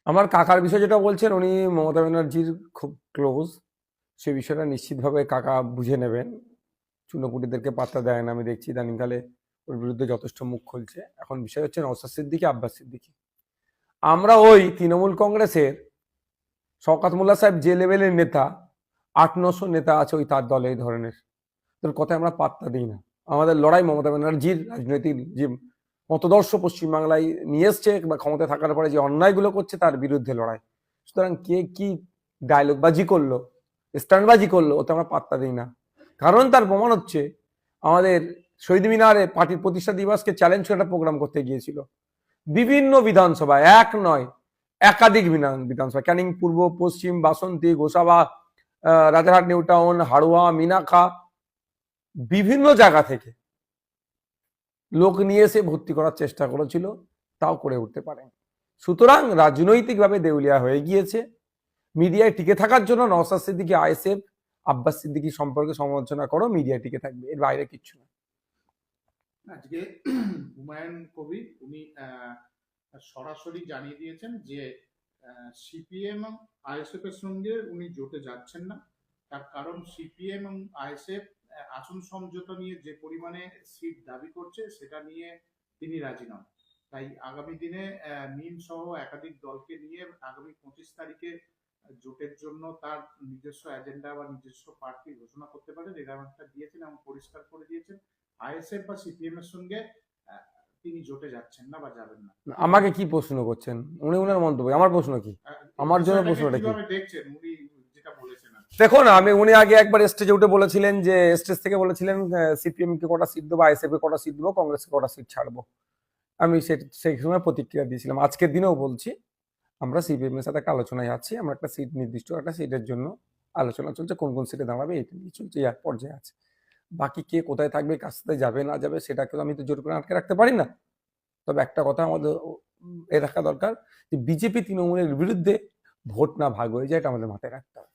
আমার কাকার বিষয় যেটা বলছেন, উনি মমতা ব্যানার্জির খুব ক্লোজ। সে বিষয়টা নিশ্চিতভাবে কাকা বুঝে নেবেন। চুনোপুটিদেরকে পাত্তা দেয় না, আমি দেখছি ইদানিংকালে ওর বিরুদ্ধে যথেষ্ট মুখ খুলছে। এখন বিষয় হচ্ছে নওশাদ সিদ্দিকী, আব্বাস সিদ্দিকী। আমরা ওই তৃণমূল কংগ্রেসের শওকত মোল্লা সাহেব যে লেভেলের নেতা, ৮-৯০০ নেতা আছে ওই তার দলে এই ধরনের, তোর কথায় আমরা পাত্তা দিই না। আমাদের লড়াই মমতা ব্যানার্জির রাজনৈতিক যে মতদর্শ পশ্চিমবাংলায় নিয়ে এসছে বা ক্ষমতায় থাকার পরে যে অন্যায়গুলো করছে তার বিরুদ্ধে লড়াই। সুতরাং কে কি ডায়লগবাজি করলো, স্ট্যান্ডবাজি করলো, ওতে আমরা পাত্তা দিই না। কারণ তার প্রমাণ হচ্ছে, আমাদের শহীদ মিনারে পার্টির প্রতিষ্ঠা দিবসকে চ্যালেঞ্জ করে একটা প্রোগ্রাম করতে গিয়েছিল বিভিন্ন বিধানসভায়, এক নয় একাধিক বিধানসভা, ক্যানিং পূর্ব, পশ্চিম, বাসন্তী, গোসাবা, রাজারহাট, নিউ টাউন, হাড়োয়া, মিনাখা, বিভিন্ন জায়গা থেকে লোক নিয়ে এসে ভর্তি করার চেষ্টা করেছিল, তাও করে উঠতে পারেন। সুতরাং রাজনৈতিকভাবে দেউলিয়া হয়ে গিয়েছে। মিডিয়ায় টিকে থাকার জন্য নওশাদ সিদ্দিকী, আইএসএফ, আব্বাস সিদ্দিকী সম্পর্কে সমালোচনা করো, মিডিয়ায় টিকে থাকবে, এর বাইরে কিচ্ছু না। আজকে হুমায়ুন কবির উনি সরাসরি জানিয়ে দিয়েছেন যে সিপিএম এবং আইএসএফ এর সঙ্গে উনি জোটে যাচ্ছেন না। তার কারণ সিপিএম এবং আইএসএফ আসন সমঝোতা নিয়ে যে পরিমাণে সিট দাবি করছে সেটা নিয়ে তিনি রাজি নন। তাই আগামী দিনে মিম সহ একাধিক দলকে নিয়ে আগামী 25 তারিখে জোটের জন্য তার নিজস্ব এজেন্ডা বা নিজস্ব প্রার্থী ঘোষণা করতে পারেন, এরকম একটা দিয়েছেন এবং পরিষ্কার করে দিয়েছেন আইএসএফ বা সিপিএম এর সঙ্গে তিনি জোটে যাচ্ছেন না বা যাবেন না। আমাকে কি প্রশ্ন করছেন উনি, ওনার মন্তব্য, আমার প্রশ্ন কি? আমার জন্য প্রশ্নটা কি? দেখছেন উনি যেটা বলেছেন? দেখুন, উনি আগে একবার স্টেজে উঠে বলেছিলেন, যে স্টেজ থেকে বলেছিলেন সিপিএম কে কটা সিট দেবো, আইএসএফ কে কটা সিট দেবো, কংগ্রেসকে কটা সিট ছাড়বো। আমি সেই সময় প্রতিক্রিয়া দিয়েছিলাম। আজকের দিনেও বলছি, আমরা সিপিএম এর সাথে একটা আলোচনায় আছি, আমরা একটা সিট, নির্দিষ্ট একটা সিটের জন্য আলোচনা চলছে, কোন কোন সিটে দাঁড়াবে এটা নিয়ে চলছে, এক পর্যায়ে আছে। বাকি কে কোথায় থাকবে, কার সাথে যাবে না যাবে, সেটাকে আমি তো জোর করে আটকে রাখতে পারি না। তবে একটা কথা আমাদের এ রাখা দরকার, যে বিজেপি তৃণমূলের বিরুদ্ধে ভোট না ভাগ হয়ে যায়, এটা আমাদের মাথায় রাখতে হবে।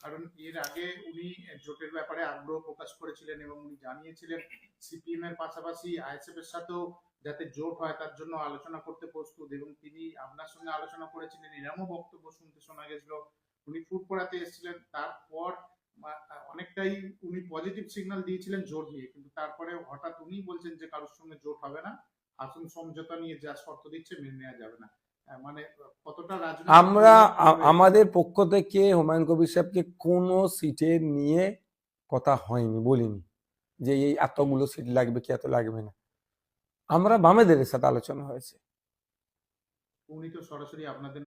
কারণ এর আগে উনি জোটের ব্যাপারে আগ্রহ প্রকাশ করেছিলেন এবং উনি জানিয়েছিলেন সিপিএম এর পাশাপাশি আইএসএফ এর সাথেও যাতে জোট হয় তার জন্য আলোচনা করতে প্রস্তুত, এবং তিনি আপনার সঙ্গে আলোচনা করেছিলেন, এরকমও বক্তব্য শুনতে শোনা গেছিল। উনি ফুট পড়াতে এসেছিলেন, তারপর অনেকটাই উনি পজিটিভ সিগন্যাল দিয়েছিলেন জোট নিয়ে, কিন্তু তারপরে হঠাৎ উনি বলছেন যে কারোর সঙ্গে জোট হবে না, আসন সমঝোতা নিয়ে যা শর্ত দিচ্ছে মেনে নেওয়া যাবে না। মানে কতটা আমরা আমাদের পক্ষ থেকে হুমায়ুন কবির সাহেবকে কোনো সিটে নিয়ে কথা হয়নি, বলিনি যে এই এতগুলো সিট লাগবে কি এত লাগবে না। আমরা বামেদের সাথে আলোচনা হয়েছে। উনি তো সরাসরি আপনাদের